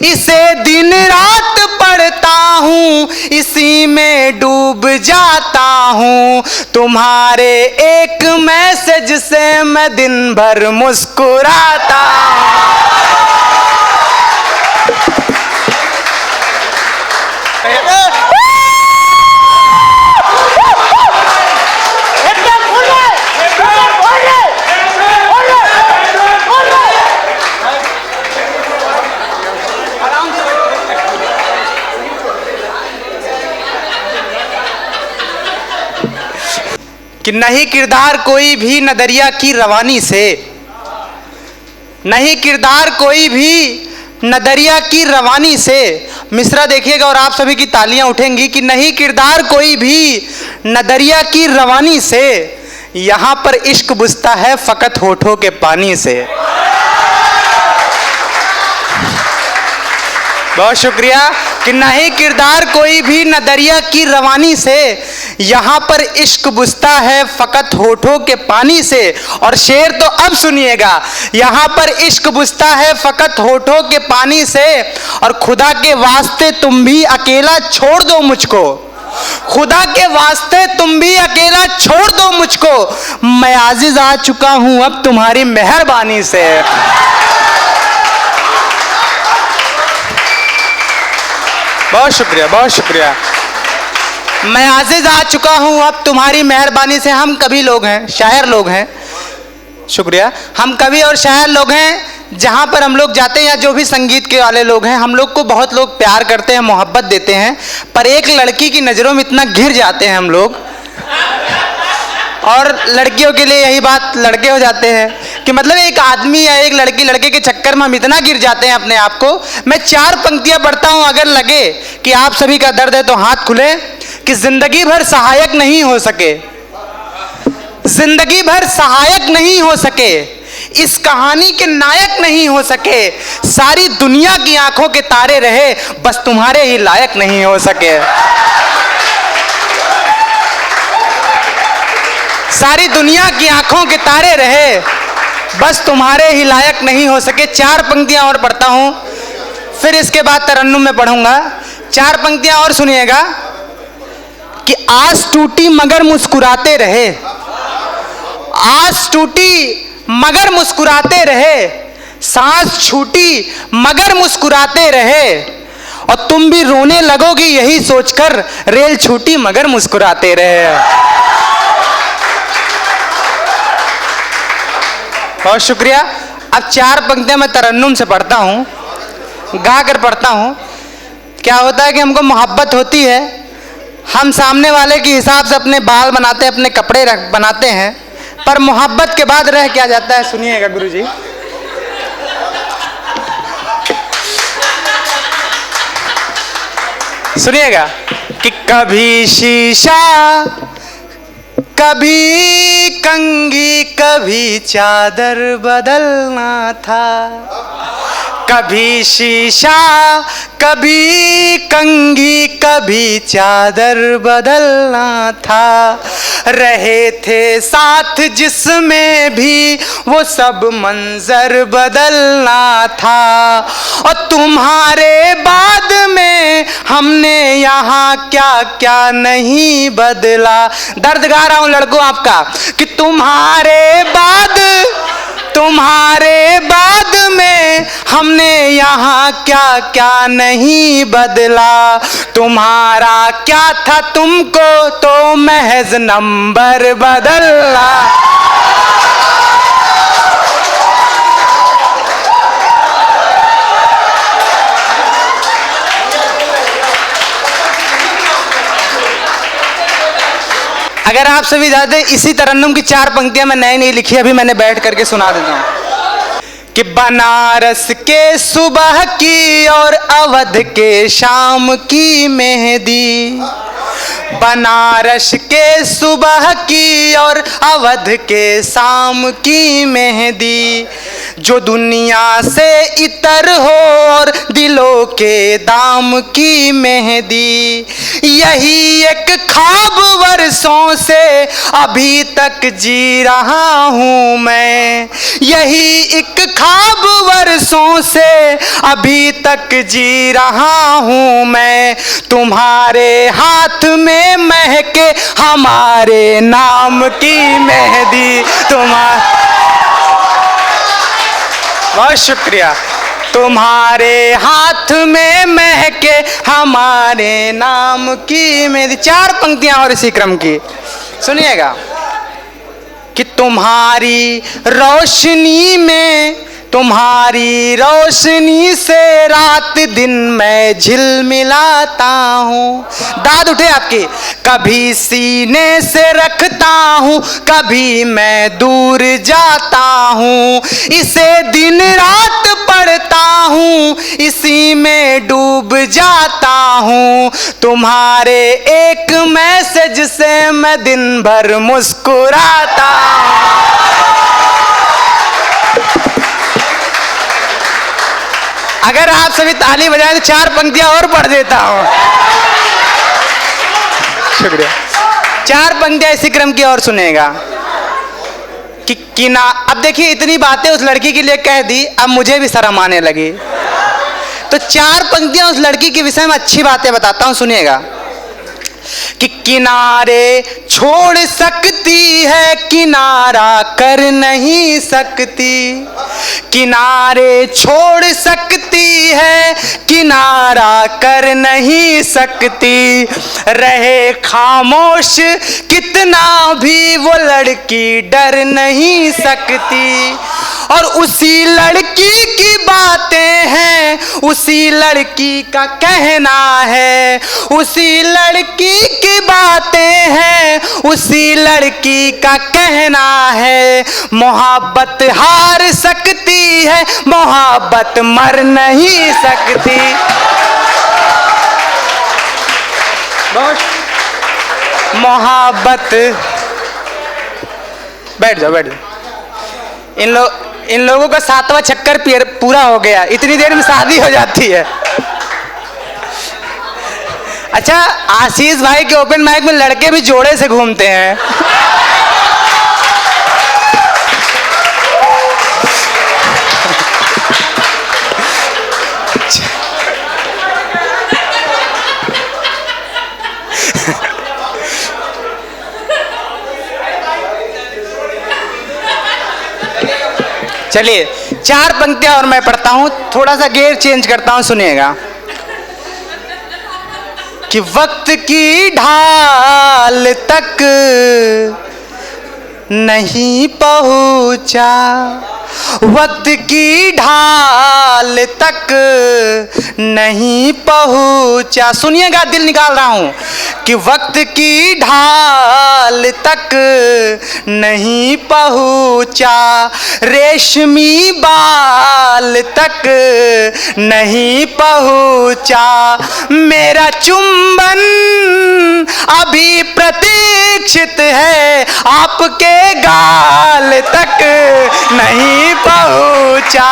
इसे दिन रात पढ़ता हूँ, इसी में डूब जाता हूँ। तुम्हारे एक मैसेज से मैं दिन भर मुस्कुराता हूँ। कि नहीं किरदार कोई भी न दरिया की रवानी से, नहीं किरदार कोई भी न दरिया की रवानी से। मिसरा देखिएगा और आप सभी की तालियां उठेंगी कि नहीं किरदार कोई भी न दरिया की रवानी से, यहां पर इश्क बुझता है फकत होठों के पानी से। बहुत शुक्रिया। कि नहीं किरदार कोई भी न दरिया की रवानी से, यहाँ पर इश्क बुझता है फकत होठों के पानी से। और शेर तो अब सुनिएगा, यहाँ पर इश्क बुझता है फकत होठों के पानी से। और खुदा के वास्ते तुम भी अकेला छोड़ दो मुझको, खुदा के वास्ते तुम भी अकेला छोड़ दो मुझको, मैं आजिज आ चुका हूँ अब तुम्हारी मेहरबानी से। बहुत शुक्रिया, बहुत शुक्रिया। मैं आजिज आ चुका हूँ अब तुम्हारी मेहरबानी से। हम कवि लोग हैं, शायर लोग हैं, शुक्रिया। हम कवि और शायर लोग हैं, जहाँ पर हम लोग जाते हैं या जो भी संगीत के वाले लोग हैं, हम लोग को बहुत लोग प्यार करते हैं, मोहब्बत देते हैं, पर एक लड़की की नज़रों में इतना घिर जाते हैं हम लोग। और लड़कियों के लिए यही बात, लड़के हो जाते हैं कि मतलब एक आदमी या एक लड़की लड़के के चक्कर में हम इतना गिर जाते हैं अपने आप को। मैं 4 पंक्तियां पढ़ता हूं, अगर लगे कि आप सभी का दर्द है तो हाथ खुले। कि जिंदगी भर सहायक नहीं हो सके, जिंदगी भर सहायक नहीं हो सके, इस कहानी के नायक नहीं हो सके, सारी दुनिया की आंखों के तारे रहे, बस तुम्हारे ही लायक नहीं हो सके। सारी दुनिया की आंखों के तारे रहे, बस तुम्हारे ही लायक नहीं हो सके। 4 पंक्तियां और पढ़ता हूं, फिर इसके बाद तरन्नुम में पढ़ूंगा। 4 पंक्तियां और सुनिएगा। कि आस टूटी मगर मुस्कुराते रहे, आस टूटी मगर मुस्कुराते रहे, सांस छूटी मगर मुस्कुराते रहे, और तुम भी रोने लगोगी यही सोचकर, रेल छूटी मगर मुस्कुराते रहे। बहुत शुक्रिया। अब 4 पंक्तियां मैं तरन्नुम से पढ़ता हूँ, गा कर पढ़ता हूँ। क्या होता है कि हमको मोहब्बत होती है, हम सामने वाले के हिसाब से अपने बाल बनाते हैं, अपने कपड़े बनाते हैं, पर मोहब्बत के बाद रह क्या जाता है, सुनिएगा गुरुजी। सुनिएगा कि कभी शीशा कभी कंघी कभी चादर बदलना था, कभी शीशा कभी कंघी कभी चादर बदलना था, रहे थे साथ जिसमें भी वो सब मंजर बदलना था, और तुम्हारे बाद में हमने यहाँ क्या क्या नहीं बदला। दर्द गा रहा हूं लड़कों आपका कि तुम्हारे बाद में हमने यहाँ क्या क्या नहीं बदला, तुम्हारा क्या था तुमको तो महज नंबर बदलना। अगर आप सभी जानते हैं, इसी तरन्नुम की 4 पंक्तियां मैं नई नहीं लिखी, अभी मैंने बैठ करके सुना देता हूं। कि बनारस के सुबह की और अवध के शाम की मेहंदी, बनारस के सुबह की और अवध के शाम की मेहंदी, जो दुनिया से इतर हो और दिलो के दाम की मेहंदी। यही एक ख्वाब वर्षों से अभी तक जी रहा हूँ मैं। यही एक ख्वाब वर्षों से अभी तक जी रहा हूँ मैं। तुम्हारे हाथ में महके हमारे नाम की मेहंदी। बहुत शुक्रिया। तुम्हारे हाथ में महके हमारे नाम की मेहंदी। 4 पंक्तियां और इसी क्रम की सुनिएगा कि तुम्हारी रोशनी में, तुम्हारी रोशनी से रात दिन मैं झिलमिलाता हूँ। दाद उठे आपकी। कभी सीने से रखता हूँ, कभी मैं दूर जाता हूँ। इसे दिन रात पढ़ता हूँ, इसी में डूब जाता हूँ। तुम्हारे एक मैसेज से मैं दिन भर मुस्कुराता हूँ। अगर आप सभी ताली बजाएं तो 4 पंक्तियां और पढ़ देता हूं। शुक्रिया। 4 पंक्तियां इसी क्रम की और सुनेगा कि ना। अब देखिए, इतनी बातें उस लड़की के लिए कह दी, अब मुझे भी शर्म आने लगी। तो 4 पंक्तियां उस लड़की के विषय में अच्छी बातें बताता हूं, सुनिएगा कि किनारे छोड़ सकती है, किनारा कर नहीं सकती। किनारे छोड़ सकती है, किनारा कर नहीं सकती। रहे खामोश कितना भी वो लड़की डर नहीं सकती। और उसी लड़की की बातें हैं, उसी लड़की का कहना है। उसी लड़की की बातें हैं, उसी लड़की का कहना है। मोहब्बत हार सकती है, मोहब्बत मर नहीं सकती। मोहब्बत। बैठ जाओ, बैठ जाओ। इन लोगों का 7वां चक्कर पूरा हो गया, इतनी देर में शादी हो जाती है। अच्छा, आशीष भाई के ओपन माइक में लड़के भी जोड़े से घूमते हैं। चलिए, 4 पंक्तियां और मैं पढ़ता हूं, थोड़ा सा गेयर चेंज करता हूं, सुनिएगा कि वक्त की ढाल तक नहीं पहुंचा, वक्त की ढाल तक नहीं पहुंचा। सुनिएगा, दिल निकाल रहा हूं कि वक्त की ढाल तक नहीं पहुंचा। रेशमी बाल तक नहीं पहुंचा। मेरा चुंबन अभी प्रतीक्षित है, आपके गाल तक नहीं पहुंचा।